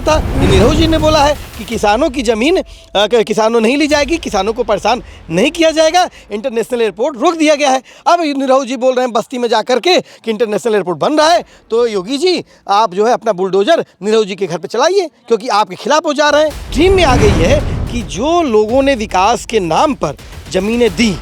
था। निरहू जी ने बोला है कि किसानों की ज़मीन किसानों नहीं ली जाएगी, किसानों को परेशान नहीं किया जाएगा, इंटरनेशनल एयरपोर्ट रोक दिया गया है। अब निरहू जी बोल रहे हैं बस्ती में जा करके कि इंटरनेशनल एयरपोर्ट बन रहा है, तो योगी जी आप जो है अपना बुलडोजर निरहू जी के घर पे चलाइए, क्योंकि आपके खिलाफ हो जा रहे हैं। ड्रीम में आ गई है कि जो लोगों ने विकास के नाम पर ज़मीनें दी,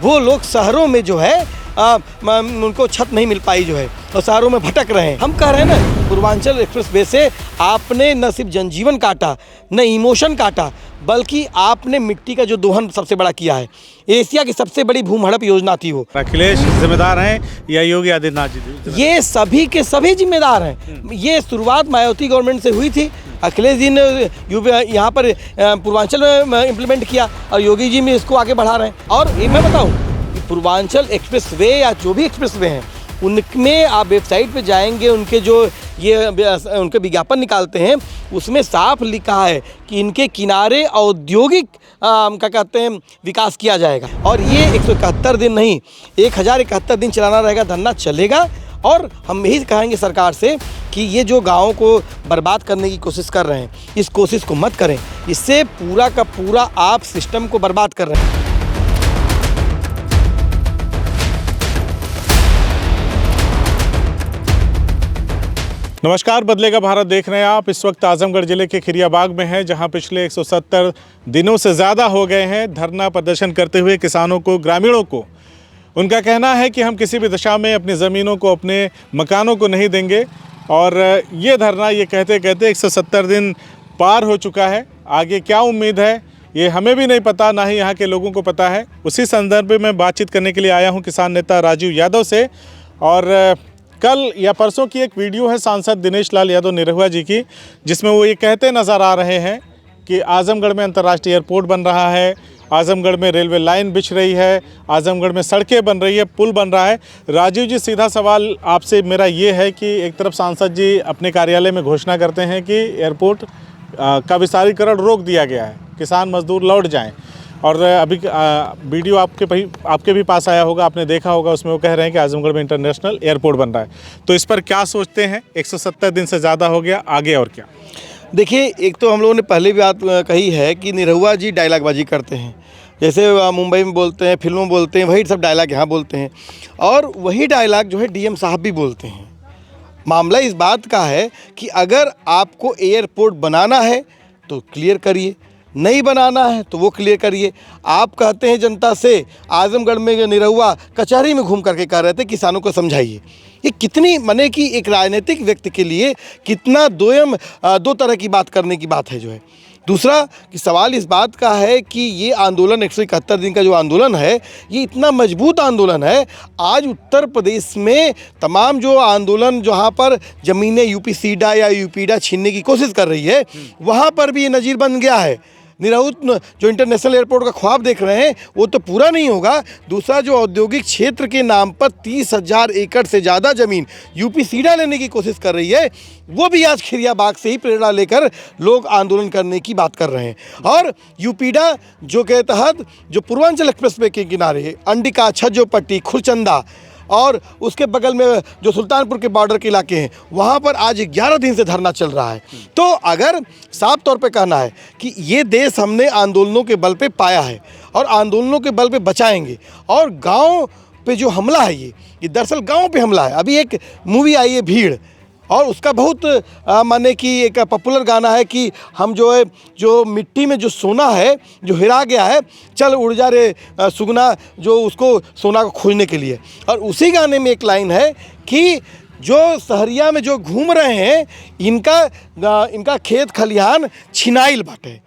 वो लोग शहरों में जो है उनको छत नहीं मिल पाई जो है, और शहरों में भटक रहे हैं। हम कह रहे हैं ना, पूर्वांचल एक्सप्रेस वे से आपने न सिर्फ जनजीवन काटा, न इमोशन काटा, बल्कि आपने मिट्टी का जो दोहन सबसे बड़ा किया है। एशिया की सबसे बड़ी भूम हड़प योजना थी वो। अखिलेश जिम्मेदार हैं या योगी आदित्यनाथ जी? ये सभी के सभी जिम्मेदार हैं। ये शुरुआत मायावती गवर्नमेंट से हुई थी। अखिलेश जी ने यहाँ पर पूर्वांचल में इम्प्लीमेंट किया, और योगी जी में इसको आगे बढ़ा रहे हैं। और ये मैं बताऊँ, पूर्वांचल एक्सप्रेस वे या जो भी एक्सप्रेस वे हैं, उनमें आप वेबसाइट पे जाएंगे, उनके जो ये उनके विज्ञापन निकालते हैं, उसमें साफ लिखा है कि इनके किनारे औद्योगिक क्या कहते हैं विकास किया जाएगा। और ये 171 दिन नहीं, 1071 दिन चलाना रहेगा, धरना चलेगा। और हम यही कहेंगे सरकार से कि ये जो गाँव को बर्बाद करने की कोशिश कर रहे हैं, इस कोशिश को मत करें। इससे पूरा का पूरा आप सिस्टम को बर्बाद कर रहे हैं। नमस्कार, बदलेगा भारत देख रहे हैं आप। इस वक्त आजमगढ़ जिले के खिरियाबाग में हैं, जहां पिछले 170 दिनों से ज़्यादा हो गए हैं धरना प्रदर्शन करते हुए किसानों को, ग्रामीणों को। उनका कहना है कि हम किसी भी दशा में अपनी ज़मीनों को, अपने मकानों को नहीं देंगे। और ये धरना ये कहते कहते 170 दिन पार हो चुका है। आगे क्या उम्मीद है ये हमें भी नहीं पता, ना ही यहाँ के लोगों को पता है। उसी संदर्भ में मैं बातचीत करने के लिए आया हूँ किसान नेता राजीव यादव से। और कल या परसों की एक वीडियो है सांसद दिनेश लाल यादव निरहुआ जी की, जिसमें वो ये कहते नज़र आ रहे हैं कि आजमगढ़ में अंतर्राष्ट्रीय एयरपोर्ट बन रहा है, आजमगढ़ में रेलवे लाइन बिछ रही है, आजमगढ़ में सड़कें बन रही है, पुल बन रहा है। राजीव जी, सीधा सवाल आपसे मेरा ये है कि एक तरफ सांसद जी अपने कार्यालय में घोषणा करते हैं कि एयरपोर्ट का विस्तारीकरण रोक दिया गया है, किसान मजदूर लौट जाएँ, और अभी वीडियो आपके भी पास आया होगा, आपने देखा होगा, उसमें वो कह रहे हैं कि आजमगढ़ में इंटरनेशनल एयरपोर्ट बन रहा है। तो इस पर क्या सोचते हैं? 170 दिन से ज़्यादा हो गया, आगे और क्या? देखिए, एक तो हम लोगों ने पहले भी बात कही है कि निरहुआ जी डायलॉगबाजी करते हैं। जैसे मुंबई में बोलते हैं, फिल्मों में बोलते हैं, वही सब डायलॉग यहाँ बोलते हैं, और वही डायलॉग जो है डीएम साहब भी बोलते हैं। मामला इस बात का है कि अगर आपको एयरपोर्ट बनाना है तो क्लियर करिए, नहीं बनाना है तो वो क्लियर करिए। आप कहते हैं जनता से, आजमगढ़ में निरहुआ कचहरी में घूम करके कह रहे थे किसानों को समझाइए। ये कितनी माने कि एक राजनीतिक व्यक्ति के लिए कितना दो तरह की बात करने की बात है जो है। दूसरा कि सवाल इस बात का है कि ये आंदोलन 171 दिन का जो आंदोलन है, ये इतना मजबूत आंदोलन है। आज उत्तर प्रदेश में तमाम जो आंदोलन जहाँ पर ज़मीनें यूपी सीडा या यूपीडा छीनने की कोशिश कर रही है, वहाँ पर भी ये नज़ीर बन गया है। निरहू जो इंटरनेशनल एयरपोर्ट का ख्वाब देख रहे हैं वो तो पूरा नहीं होगा। दूसरा, जो औद्योगिक क्षेत्र के नाम पर 30,000 एकड़ से ज़्यादा ज़मीन यूपी सीडा लेने की कोशिश कर रही है, वो भी आज खिरियाबाग से ही प्रेरणा लेकर लोग आंदोलन करने की बात कर रहे हैं। और यूपीडा जो के तहत जो पूर्वांचल एक्सप्रेसवे के किनारे अंडिका, छज्जोपट्टी, खुरचंदा और उसके बगल में जो सुल्तानपुर के बॉर्डर के इलाके हैं, वहाँ पर आज 11 दिन से धरना चल रहा है। तो अगर साफ तौर पे कहना है कि ये देश हमने आंदोलनों के बल पे पाया है और आंदोलनों के बल पे बचाएंगे, और गांव पे जो हमला है ये दरअसल गांव पे हमला है। अभी एक मूवी आई है भीड़, और उसका बहुत माने कि एक पॉपुलर गाना है कि हम जो है, जो मिट्टी में जो सोना है जो हिरा गया है, चल उड़ जा रे सुगना, जो उसको सोना को खोजने के लिए। और उसी गाने में एक लाइन है कि जो सहरिया में जो घूम रहे हैं, इनका खेत खलिहान छिनाइल बाटे।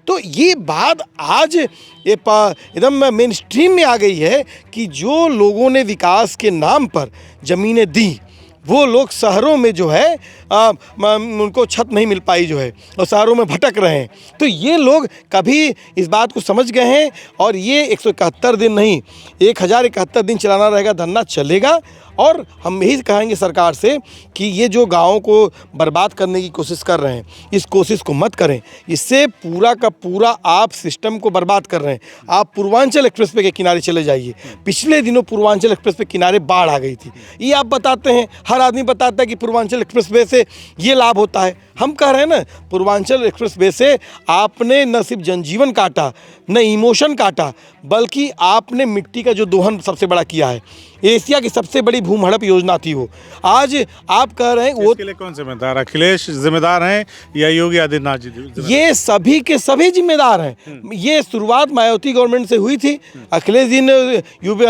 तो ये बात आज ये एकदम मेन स्ट्रीम में आ गई है कि जो लोगों ने विकास के नाम पर ज़मीनें दी, वो लोग शहरों में जो है उनको छत नहीं मिल पाई जो है, और शहरों में भटक रहे हैं। तो ये लोग कभी इस बात को समझ गए हैं, और ये 171 दिन नहीं, 1071 दिन चलाना रहेगा, धरना चलेगा। और हम यही कहेंगे सरकार से कि ये जो गाँव को बर्बाद करने की कोशिश कर रहे हैं, इस कोशिश को मत करें। इससे पूरा का पूरा आप सिस्टम को बर्बाद कर रहे हैं। आप पूर्वांचल एक्सप्रेस वे के किनारे चले जाइए। पिछले दिनों पूर्वांचल एक्सप्रेस वे किनारे बाढ़ आ गई थी, ये आप बताते हैं, हर हर आदमी बताता है कि पूर्वांचल एक्सप्रेसवे से ये लाभ होता है। हम कह रहे हैं ना, पूर्वांचल एक्सप्रेसवे से आपने न सिर्फ जनजीवन काटा, न इमोशन काटा, बल्कि आपने मिट्टी का जो दोहन सबसे बड़ा किया है। एशिया की सबसे बड़ी भूम हड़प योजना थी वो। आज आप कह रहे हैं वो, इसके लिए कौन जिम्मेदार? अखिलेश जिम्मेदार हैं या योगी आदित्यनाथ जी जिम्मेदार? ये सभी के सभी जिम्मेदार हैं। ये शुरुआत मायावती गवर्नमेंट से हुई थी। अखिलेश जी ने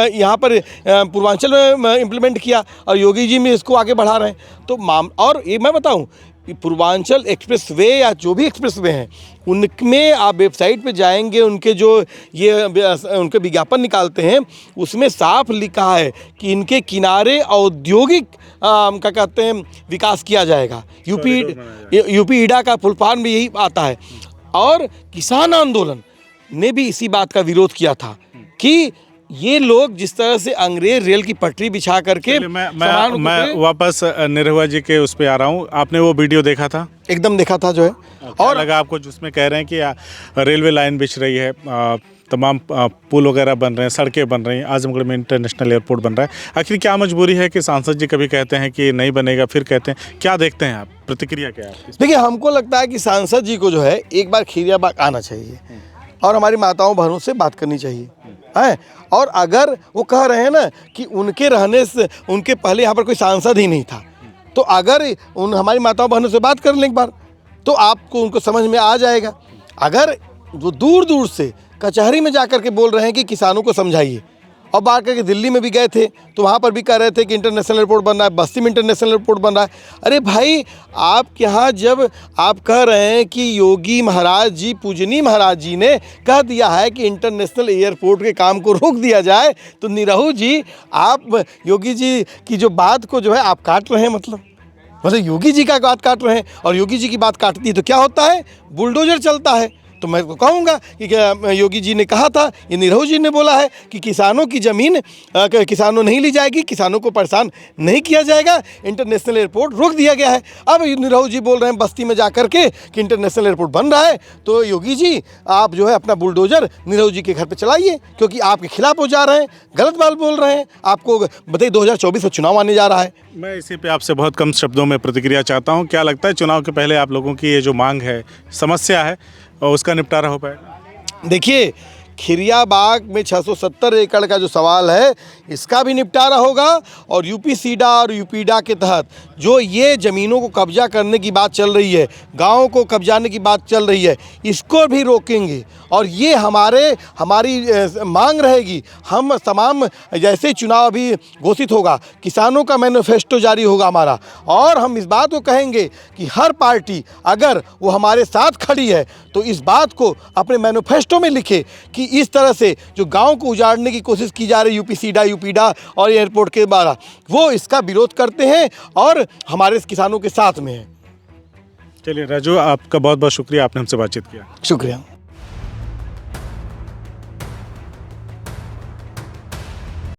यहाँ पर पूर्वांचल में इम्प्लीमेंट किया और योगी जी में इसको आगे बढ़ा रहे हैं। तो और ये मैं बताऊं, पूर्वांचल एक्सप्रेसवे या जो भी एक्सप्रेसवे हैं, उनमें आप वेबसाइट पे जाएंगे, उनके जो ये उनके विज्ञापन निकालते हैं, उसमें साफ लिखा है कि इनके किनारे औद्योगिक क्या कहते हैं विकास किया जाएगा। यूपी ईडा का फुल फॉर्म भी यही आता है। और किसान आंदोलन ने भी इसी बात का विरोध किया था कि ये लोग जिस तरह से अंग्रेज रेल की पटरी बिछा करके मैं वापस निरहुआ जी के उस पे आ रहा हूँ। आपने वो वीडियो देखा था? एकदम देखा था जो है। और लगा आपको जिसमें कह रहे हैं कि रेलवे लाइन बिछ रही है, तमाम पुल वगैरह बन रहे हैं, सड़कें बन रही हैं, आजमगढ़ में इंटरनेशनल एयरपोर्ट बन रहा है, आखिर क्या मजबूरी है कि सांसद जी कभी कहते हैं कि नहीं बनेगा, फिर कहते हैं? क्या देखते हैं आप, प्रतिक्रिया क्या है? देखिए, हमको लगता है कि सांसद जी को जो है एक बार खिरियाबाग आना चाहिए और हमारी माताओं बहनों से बात करनी चाहिए है। और अगर वो कह रहे हैं ना कि उनके रहने से उनके पहले यहाँ पर कोई सांसद ही नहीं था, तो अगर हमारी माताओं बहनों से बात कर लें एक बार, तो आपको उनको समझ में आ जाएगा। अगर वो दूर दूर से कचहरी में जा कर के बोल रहे हैं कि किसानों को समझाइए, और बात करके दिल्ली में भी गए थे तो वहाँ पर भी कह रहे थे कि इंटरनेशनल एयरपोर्ट बन रहा है, बस्ती में इंटरनेशनल एयरपोर्ट बन रहा है। अरे भाई, आपके यहाँ जब आप कह रहे हैं कि योगी महाराज जी, पूजनीय महाराज जी ने कह दिया है कि इंटरनेशनल एयरपोर्ट के काम को रोक दिया जाए, तो निरहु जी आप योगी जी की जो बात को जो है आप काट रहे हैं। मतलब योगी जी का बात काट रहे हैं, और योगी जी की बात काटती है तो क्या होता है, बुलडोजर चलता है। तो मैं तो कहूँगा कि योगी जी ने कहा था, ये निरहु जी ने बोला है कि किसानों की ज़मीन किसानों नहीं ली जाएगी, किसानों को परेशान नहीं किया जाएगा, इंटरनेशनल एयरपोर्ट रोक दिया गया है। अब निरहु जी बोल रहे हैं बस्ती में जा कर के कि इंटरनेशनल एयरपोर्ट बन रहा है, तो योगी जी आप जो है अपना बुलडोजर निरहु जी के घर पर चलाइए, क्योंकि आपके खिलाफ हो जा रहे हैं, गलत बात बोल रहे हैं। आपको बताइए 2024 में चुनाव आने जा रहा है। मैं इसी पे आपसे बहुत कम शब्दों में प्रतिक्रिया चाहता हूँ। क्या लगता है चुनाव के पहले आप लोगों की ये जो मांग है, समस्या है, और उसका निपटारा हो पाएगा? देखिए, खिरियाबाग में 670 एकड़ का जो सवाल है, इसका भी निपटारा होगा। और यूपी सीडा और यूपीडा के तहत जो ये ज़मीनों को कब्जा करने की बात चल रही है, गाँव को कब्जाने की बात चल रही है, इसको भी रोकेंगे। और ये हमारी मांग रहेगी। हम तमाम, जैसे चुनाव अभी घोषित होगा, किसानों का मैनिफेस्टो जारी होगा हमारा, और हम इस बात को कहेंगे कि हर पार्टी अगर वो हमारे साथ खड़ी है तो इस बात को अपने मैनिफेस्टो में लिखे कि इस तरह से जो गांव को उजाड़ने की कोशिश की जा रही यूपी सीडा, यूपीडा और एयरपोर्ट के द्वारा, वो इसका विरोध करते हैं और हमारे किसानों के साथ में है। चलिए राजू, आपका बहुत बहुत शुक्रिया, आपने हमसे बातचीत किया। शुक्रिया।